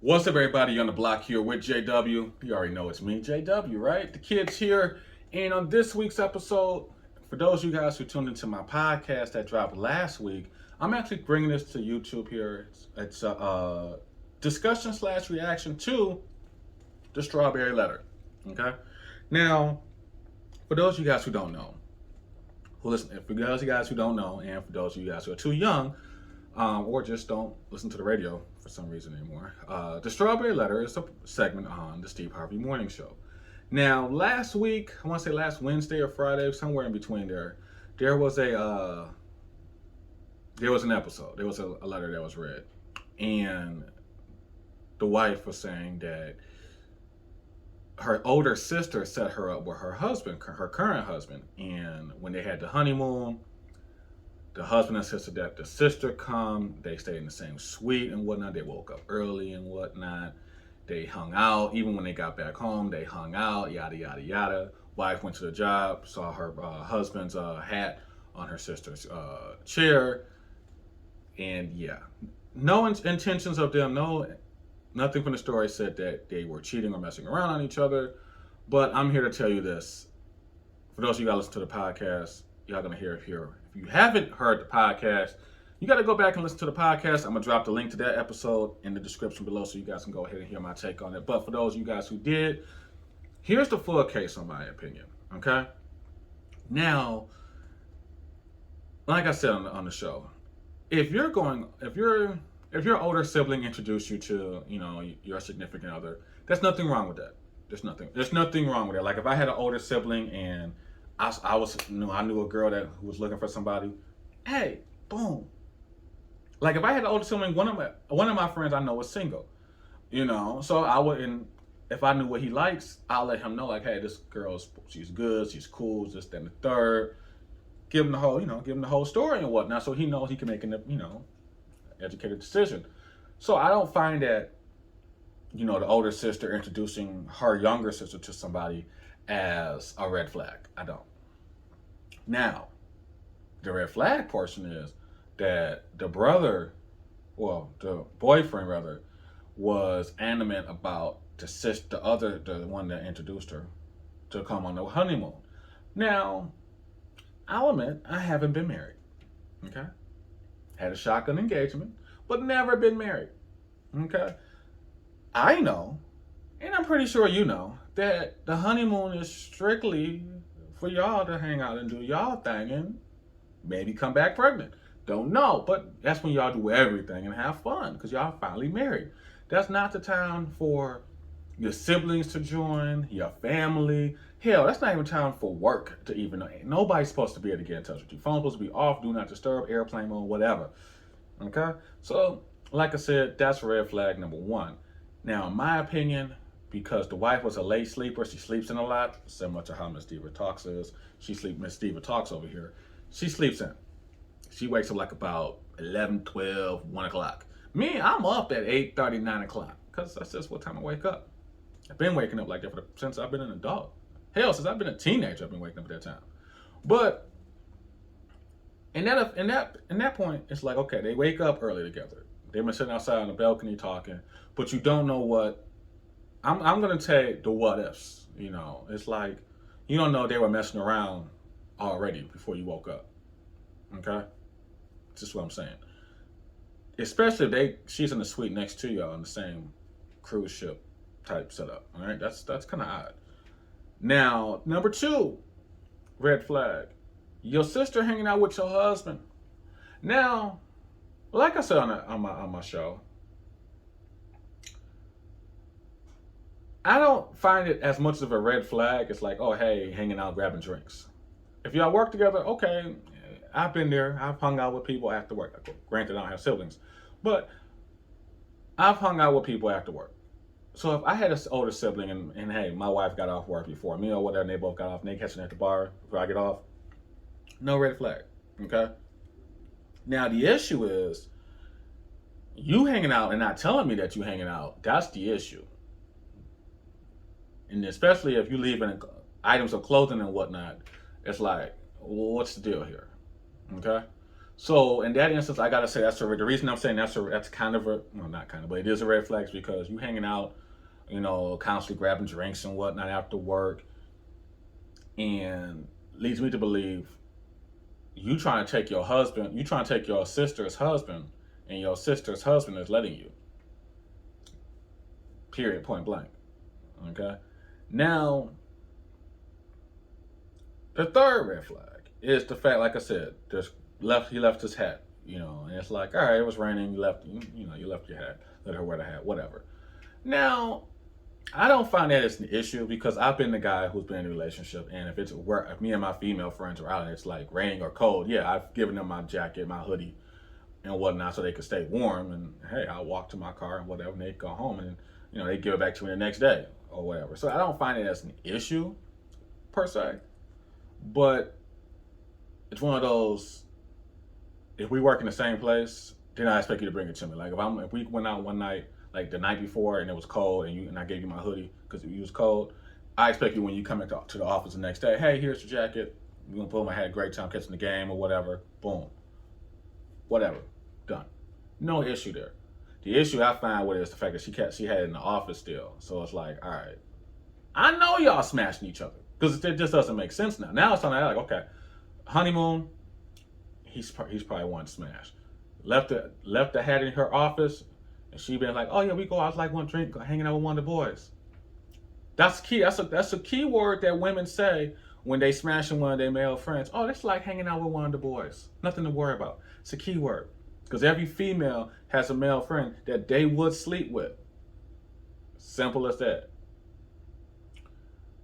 What's up, everybody? On the block here with JW. You already know it's me, JW, right? The kid's here. And on this week's episode, for those of you guys who tuned into my podcast that dropped last week, I'm actually bringing this to YouTube here. It's a discussion slash reaction to the Strawberry Letter. Okay? Now, for those of you guys who don't know, for those of you guys who don't know, and for those of you guys who are too young, or just don't listen to the radio for some reason anymore. The Strawberry Letter is a segment on the Steve Harvey Morning Show. Now, last week, I want to say last Wednesday or Friday, somewhere in between there was an episode. There was a letter that was read, and the wife was saying that her older sister set her up with her husband, her current husband, and when they had the honeymoon, the husband insisted that the sister come. They stayed in the same suite and whatnot. They woke up early and whatnot. They hung out. Even when they got back home, they hung out, yada, yada, yada. Wife went to the job, saw her husband's hat on her sister's chair. And yeah, no intentions of them, nothing from the story said that they were cheating or messing around on each other. But I'm here to tell you this. For those of you guys listen to the podcast, y'all gonna hear it here. If you haven't heard the podcast, you got to go back and listen to the podcast. I'm gonna drop the link to that episode in the description below, so you guys can go ahead and hear my take on it. But for those of you guys who did, here's the full case on my opinion. Okay. Now, like I said on the show, if your older sibling introduced you to your significant other, there's nothing wrong with that. There's nothing wrong with it. Like if I had an older sibling and I knew a girl who was looking for somebody. Hey, boom. Like if I had an older sibling, one of my friends I know is single. So I wouldn't. If I knew what he likes, I'll let him know. Like, hey, this she's good, she's cool, just then the third. Give him the whole story and whatnot, so he knows he can make an educated decision. So I don't find that the older sister introducing her younger sister to somebody as a red flag. I don't. Now, the red flag portion is that the boyfriend rather, was animate about the one that introduced her, to come on the honeymoon. Now, I'll admit I haven't been married. Okay, had a shotgun engagement, but never been married. Okay, I know, and I'm pretty sure you know, that the honeymoon is strictly for y'all to hang out and do y'all thing and maybe come back pregnant. Don't know, but that's when y'all do everything and have fun because y'all finally married. That's not the time for your siblings to join, your family. Hell, that's not even time for work to even know. Nobody's supposed to be able to get in touch with you. Phone's supposed to be off, do not disturb, airplane mode, whatever. Okay? So, like I said, that's red flag number one. Now, in my opinion, because the wife was a late sleeper, she sleeps in a lot, similar to how Miss Diva Talks is. Miss Diva Talks over here. She sleeps in. She wakes up like about 11, 12, 1 o'clock. Me, I'm up at 8:30, 9 o'clock, because that's just what time I wake up. I've been waking up like that since I've been an adult. Hell, since I've been a teenager, I've been waking up at that time. But in that point, it's like, okay, they wake up early together. They've been sitting outside on the balcony talking, but you don't know what. I'm gonna take the what ifs. It's like you don't know they were messing around already before you woke up. Okay, that's just what I'm saying. Especially if she's in the suite next to you on the same cruise ship type setup. All right, that's kind of odd. Now, number two, red flag: your sister hanging out with your husband. Now, like I said on my show, I don't find it as much of a red flag. It's like, oh, hey, hanging out, grabbing drinks. If y'all work together, okay, I've been there. I've hung out with people after work. Granted, I don't have siblings, but I've hung out with people after work. So if I had an older sibling and hey, my wife got off work before me or whatever, and they both got off, and they catching at the bar before I get off, no red flag, okay? Now, the issue is you hanging out and not telling me that you hanging out. That's the issue. And especially if you leaving items of clothing and whatnot, it's like, well, what's the deal here? Okay? So in that instance, I gotta say the reason I'm saying that's kind of a, well, not kind of, but it is a red flag because you hanging out, constantly grabbing drinks and whatnot after work, and leads me to believe you trying to take your sister's husband, and your sister's husband is letting you. Period. Point blank. Okay. Now, the third red flag is the fact, like I said, he left his hat, and it's like, all right, it was raining, you left your hat, let her wear the hat, whatever. Now, I don't find that as an issue because I've been the guy who's been in a relationship, and if me and my female friends are out and it's like raining or cold, yeah, I've given them my jacket, my hoodie, and whatnot so they could stay warm. And hey, I'll walk to my car and whatever, and they go home and they give it back to me the next day or whatever. So I don't find it as an issue per se, but it's one of those. If we work in the same place, then I expect you to bring it to me. Like if we went out one night, like the night before, and it was cold, and I gave you my hoodie because it was cold, I expect you when you come into to the office the next day, hey, here's your jacket. We're gonna boom. I had a great time catching the game or whatever. Boom, whatever, done. No issue there. The issue I find with it is the fact that she had it in the office still. So it's like, all right, I know y'all smashing each other because it just doesn't make sense now. Now it's something like, okay, honeymoon. He's probably one smash. Left the hat in her office, and she been like, oh yeah, we go out like one drink, hanging out with one of the boys. That's key. That's a key word that women say when they smashing one of their male friends. Oh, that's like hanging out with one of the boys. Nothing to worry about. It's a key word because every female has a male friend that they would sleep with. Simple as that.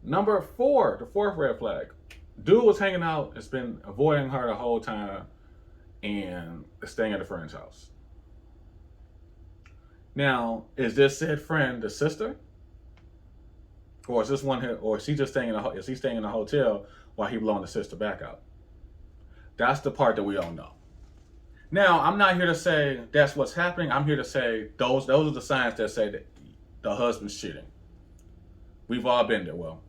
Number 4, the fourth red flag. Dude was hanging out, has been avoiding her the whole time, and is staying at a friend's house. Now, is this said friend the sister? Or is this one here, or is he just staying is he staying in a hotel while he blowing the sister back out? That's the part that we don't know. Now, I'm not here to say that's what's happening. I'm here to say those are the signs that say that the husband's cheating. We've all been there. Well,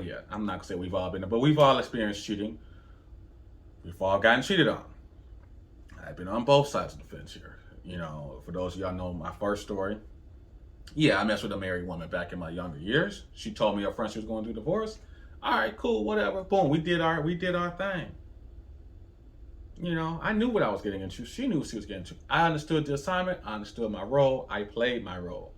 yeah, I'm not gonna say we've all been there, but we've all experienced cheating. We've all gotten cheated on. I've been on both sides of the fence here. For those of y'all know my first story, yeah, I messed with a married woman back in my younger years. She told me up front she was going through divorce. All right, cool, whatever. Boom, we did our thing. I knew what I was getting into. She knew what she was getting into. I understood the assignment. I understood my role. I played my role.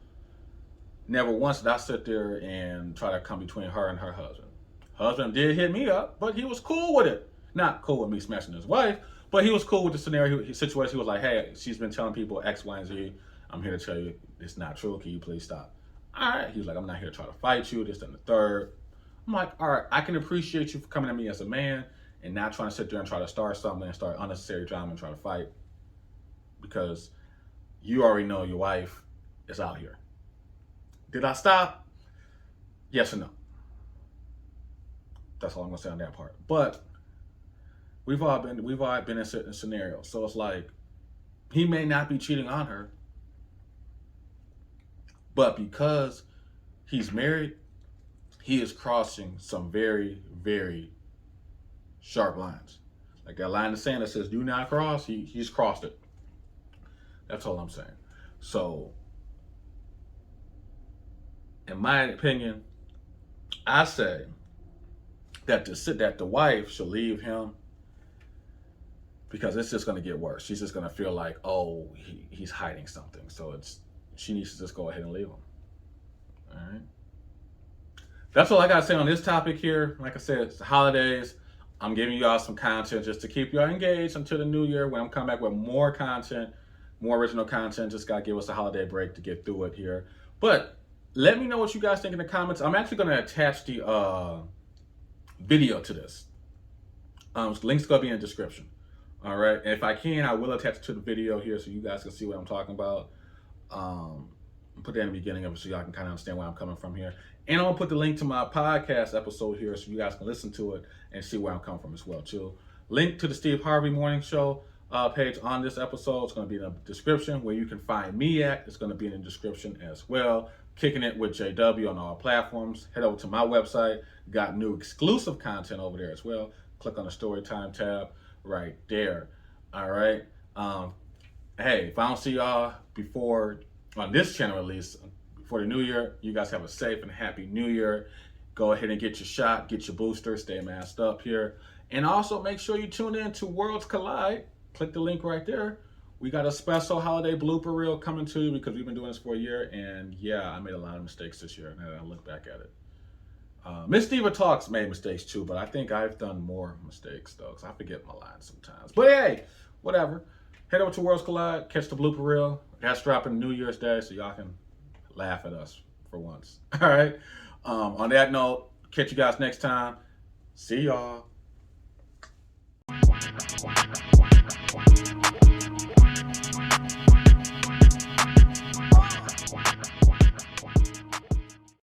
Never once did I sit there and try to come between her and her husband. Husband did hit me up, but he was cool with it. Not cool with me smashing his wife, but he was cool with the scenario, his situation. He was like, hey, she's been telling people X, Y, and Z. I'm here to tell you it's not true. Can you please stop? All right. He was like, I'm not here to try to fight you, this and the third. I'm like, all right, I can appreciate you for coming at me as a man and not trying to sit there and try to start something and start unnecessary drama and try to fight because you already know your wife is out here. Did I stop? Yes or no? That's all I'm gonna say on that part. But we've all been in certain scenarios. So it's like he may not be cheating on her, but because he's married, he is crossing some very, very sharp lines. Like that line in the sand that says do not cross, he's crossed it. That's all I'm saying. So in my opinion, I say that the wife should leave him because it's just going to get worse. She's just going to feel like, oh, he's hiding something. So she needs to just go ahead and leave him. All right. That's all I got to say on this topic here. Like I said, it's the holidays. I'm giving y'all some content just to keep y'all engaged until the new year when I'm coming back with more content, more original content. Just got to give us a holiday break to get through it here. But let me know what you guys think in the comments. I'm actually going to attach the video to this. Link's going to be in the description. All right. And if I can, I will attach it to the video here so you guys can see what I'm talking about. Put that in the beginning of it so y'all can kind of understand where I'm coming from here. And I'm going to put the link to my podcast episode here so you guys can listen to it and see where I'm coming from as well, too. Link to the Steve Harvey Morning Show page on this episode. It's going to be in the description. Where you can find me at, it's going to be in the description as well. Kicking It with JW on all platforms. Head over to my website. Got new exclusive content over there as well. Click on the Storytime tab right there. All right. Um, hey, if I don't see y'all before on this channel, at least before the new year, you guys have a safe and happy new year. Go ahead and get your shot, get your booster, stay masked up here. And also make sure you tune in to Worlds Collide. Click the link right there. We got a special holiday blooper reel coming to you because we've been doing this for a year. And yeah, I made a lot of mistakes this year. Now that I look back at it. Miss Diva Talks made mistakes too, but I think I've done more mistakes though, because I forget my lines sometimes. But hey, whatever. Head over to Worlds Collide, catch the blooper reel. That's dropping New Year's Day, so y'all can laugh at us for once. All right. On that note, catch you guys next time. See y'all.